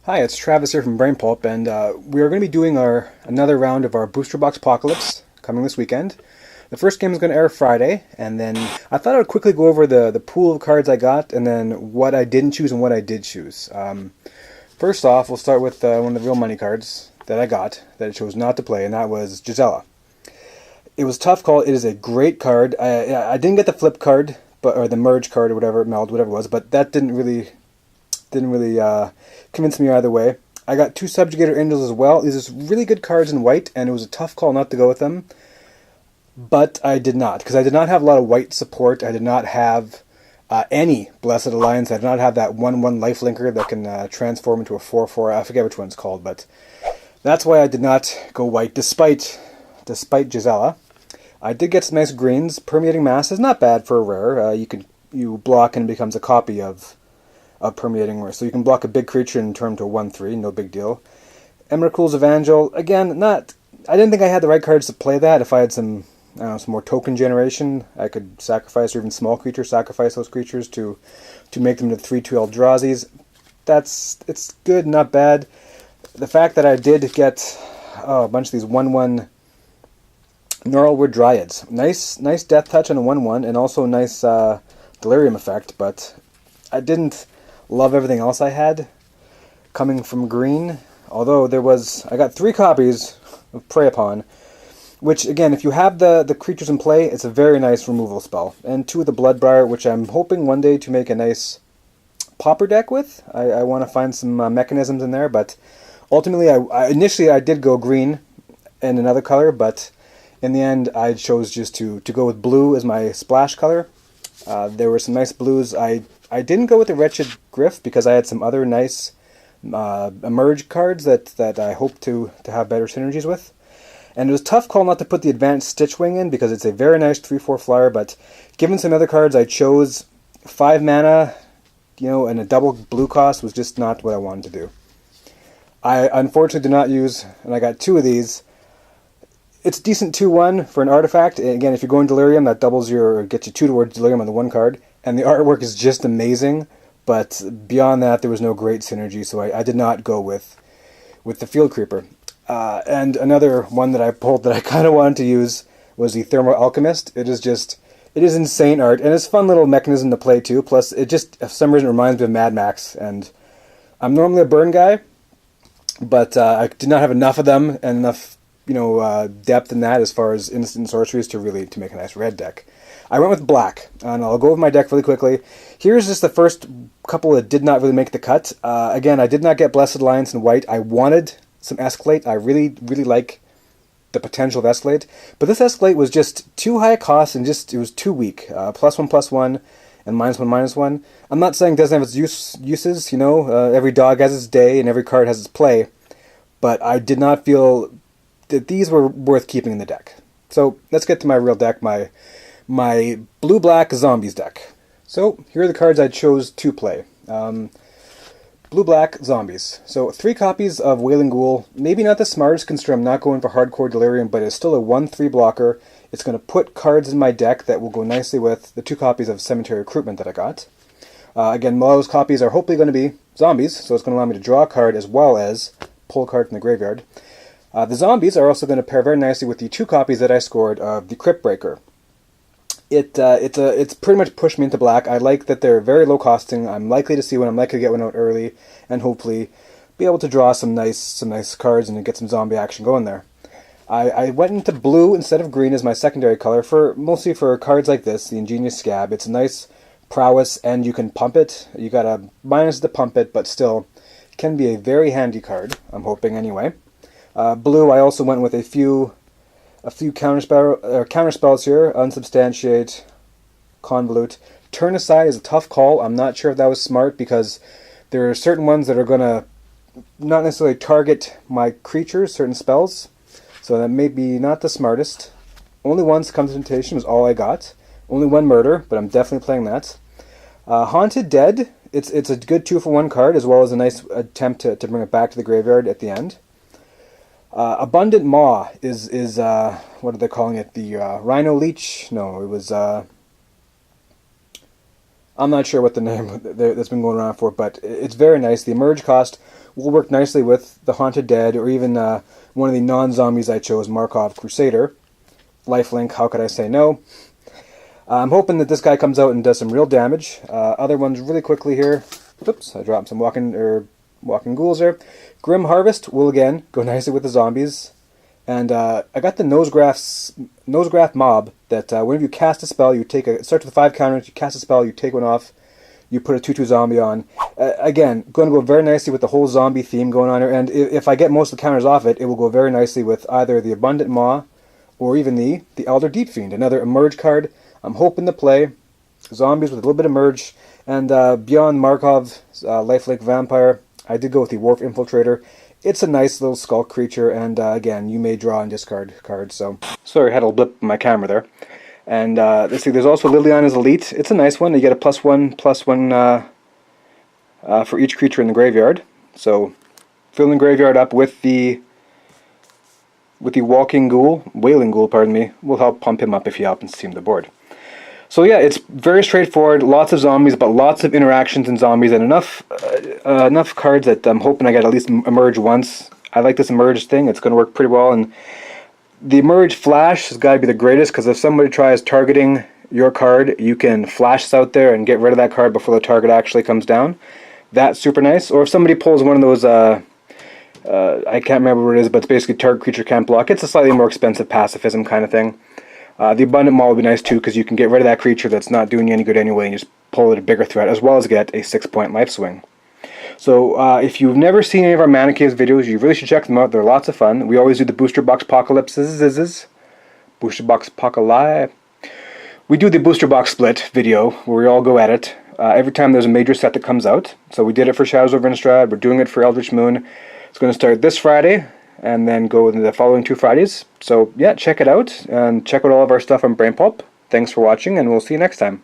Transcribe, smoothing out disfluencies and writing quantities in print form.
Hi, it's Travis here from Brain Pulp, and we are going to be doing another round of our Booster Boxpocalypse coming this weekend. The first game is going to air Friday, and then I thought I would quickly go over the pool of cards I got, and then what I didn't choose and what I did choose. First off, we'll start with one of the real money cards that I got that I chose not to play, and that was Gisela. It was a tough call. It is a great card. I didn't get the flip card, or the merge card, or whatever, meld, whatever it was, but that didn't really convince me either way. I got two Subjugator Angels as well. These are really good cards in white, and it was a tough call not to go with them. But I did not, because I did not have a lot of white support. I did not have any Blessed Alliance. I did not have that 1/1 lifelinker that can transform into a 4/4. I forget which one it's called, but that's why I did not go white, despite Gisela. I did get some nice greens. Permeating Mass is not bad for a rare. You block and it becomes a copy of Permeating Mass. So you can block a big creature and turn to a 1/3, no big deal. Emrakul's Evangel, again, I didn't think I had the right cards to play that. If I had some more token generation, I could sacrifice, or even small creatures, sacrifice those creatures to make them to 3/2 Eldrazi's. It's good, not bad. The fact that I did get a bunch of these 1/1 Gnarlwood Dryads. Nice death touch on a 1/1, and also nice delirium effect, but I didn't love everything else I had coming from green. Although I got 3 copies of Prey Upon, which again, if you have the creatures in play, it's a very nice removal spell. And 2 of the Bloodbriar, which I'm hoping one day to make a nice Pauper deck with. I want to find some mechanisms in there, but ultimately, initially I did go green and another color, but in the end I chose just to go with blue as my splash color. There were some nice blues. I didn't go with the Wretched Griff because I had some other nice emerge cards that I hope to have better synergies with. And it was a tough call not to put the Advanced Stitchwing in because it's a very nice 3/4 flyer, but given some other cards, I chose 5 mana, and a double blue cost was just not what I wanted to do. I unfortunately did not use, and I got 2 of these. It's decent 2/1 for an artifact. And again, if you're going Delirium, that gets you 2 towards Delirium on the 1 card. And the artwork is just amazing, but beyond that, there was no great synergy, so I did not go with the Field Creeper. And another one that I pulled that I kind of wanted to use was the Thermal Alchemist. It is insane art, and it's a fun little mechanism to play too. Plus, it just, for some reason, reminds me of Mad Max, and I'm normally a burn guy, but I did not have enough of them and enough depth in that as far as instant sorceries to make a nice red deck. I went with black, and I'll go over my deck really quickly. Here's just the first couple that did not really make the cut. Again, I did not get Blessed Alliance in white. I wanted some Escalate. I really, really like the potential of Escalate. But this Escalate was just too high a cost, and it was too weak. +1/+1, and -1/-1. I'm not saying it doesn't have its uses, every dog has its day, and every card has its play. But I did not feel that these were worth keeping in the deck. So let's get to my real deck, my blue-black zombies deck. So here are the cards I chose to play. Blue-black zombies. So 3 copies of Wailing Ghoul. Maybe not the smartest, considering I'm not going for hardcore Delirium, but it's still a 1/3 blocker. It's going to put cards in my deck that will go nicely with the 2 copies of Cemetery Recruitment that I got. Again, all those copies are hopefully going to be zombies, so it's going to allow me to draw a card as well as pull a card from the graveyard. The zombies are also going to pair very nicely with the 2 copies that I scored of the Crypt Breaker. It's pretty much pushed me into black. I like that they're very low costing. I'm likely to see one. I'm likely to get one out early, and hopefully be able to draw some nice cards and get some zombie action going there. I went into blue instead of green as my secondary color mostly for cards like this, the Ingenious Scab. It's a nice prowess, and you can pump it. You got a minus to pump it, but still can be a very handy card. I'm hoping anyway. Blue, I also went with a few counterspells here. Unsubstantiate, Convolute. Turn Aside is a tough call. I'm not sure if that was smart because there are certain ones that are going to not necessarily target my creatures, certain spells. So that may be not the smartest. Only one Temptation was all I got. Only 1 Murder, but I'm definitely playing that. Haunted Dead. It's a good 2-for-1 card, as well as a nice attempt to bring it back to the graveyard at the end. Abundant Maw is what are they calling it? The Rhino Leech? No, it was I'm not sure what the name that's been going around for, but it's very nice. The emerge cost will work nicely with the Haunted Dead, or even one of the non-zombies I chose, Markov Crusader. Lifelink, how could I say no? I'm hoping that this guy comes out and does some real damage. Other ones really quickly here. Oops, I dropped some walking ghouls there. Grim Harvest will again go nicely with the zombies. And I got the Nosegraph Mob that whenever you cast a spell, it starts with 5 counters, you cast a spell, you take one off, you put a 2/2 zombie on. Again, going to go very nicely with the whole zombie theme going on here, and if I get most of the counters off it, it will go very nicely with either the Abundant Maw or even the Elder Deep Fiend, another emerge card. I'm hoping to play zombies with a little bit of merge, and beyond Markov, Lifelink Vampire, I did go with the Wharf Infiltrator. It's a nice little skull creature, and again, you may draw and discard cards. So, sorry, I had a blip in my camera there. And let's see, there's also Liliana's Elite. It's a nice one. You get a +1/+1 for each creature in the graveyard. So, filling the graveyard up with the Wailing Ghoul, pardon me, will help pump him up if he happens to team the board. So yeah, it's very straightforward. Lots of zombies, but lots of interactions in zombies, and enough cards that I'm hoping I get at least emerge once. I like this emerge thing. It's going to work pretty well, and the emerge flash has got to be the greatest, because if somebody tries targeting your card, you can flash this out there and get rid of that card before the target actually comes down. That's super nice. Or if somebody pulls one of those, I can't remember what it is, but it's basically target creature can't block. It's a slightly more expensive pacifism kind of thing. The Abundant Maw would be nice too, because you can get rid of that creature that's not doing you any good anyway and just pull it a bigger threat, as well as get a 6-point life swing. So if you've never seen any of our Mana Caves videos, you really should check them out. They're lots of fun. We always do the Booster Boxpocalypses. Booster Boxpocalypse. We do the Booster Box Split video, where we all go at it every time there's a major set that comes out. So we did it for Shadows over Innistrad. We're doing it for Eldritch Moon. It's going to start this Friday, and then go into the following 2 Fridays. So yeah, check it out, and check out all of our stuff on Brain Pulp. Thanks for watching, and we'll see you next time.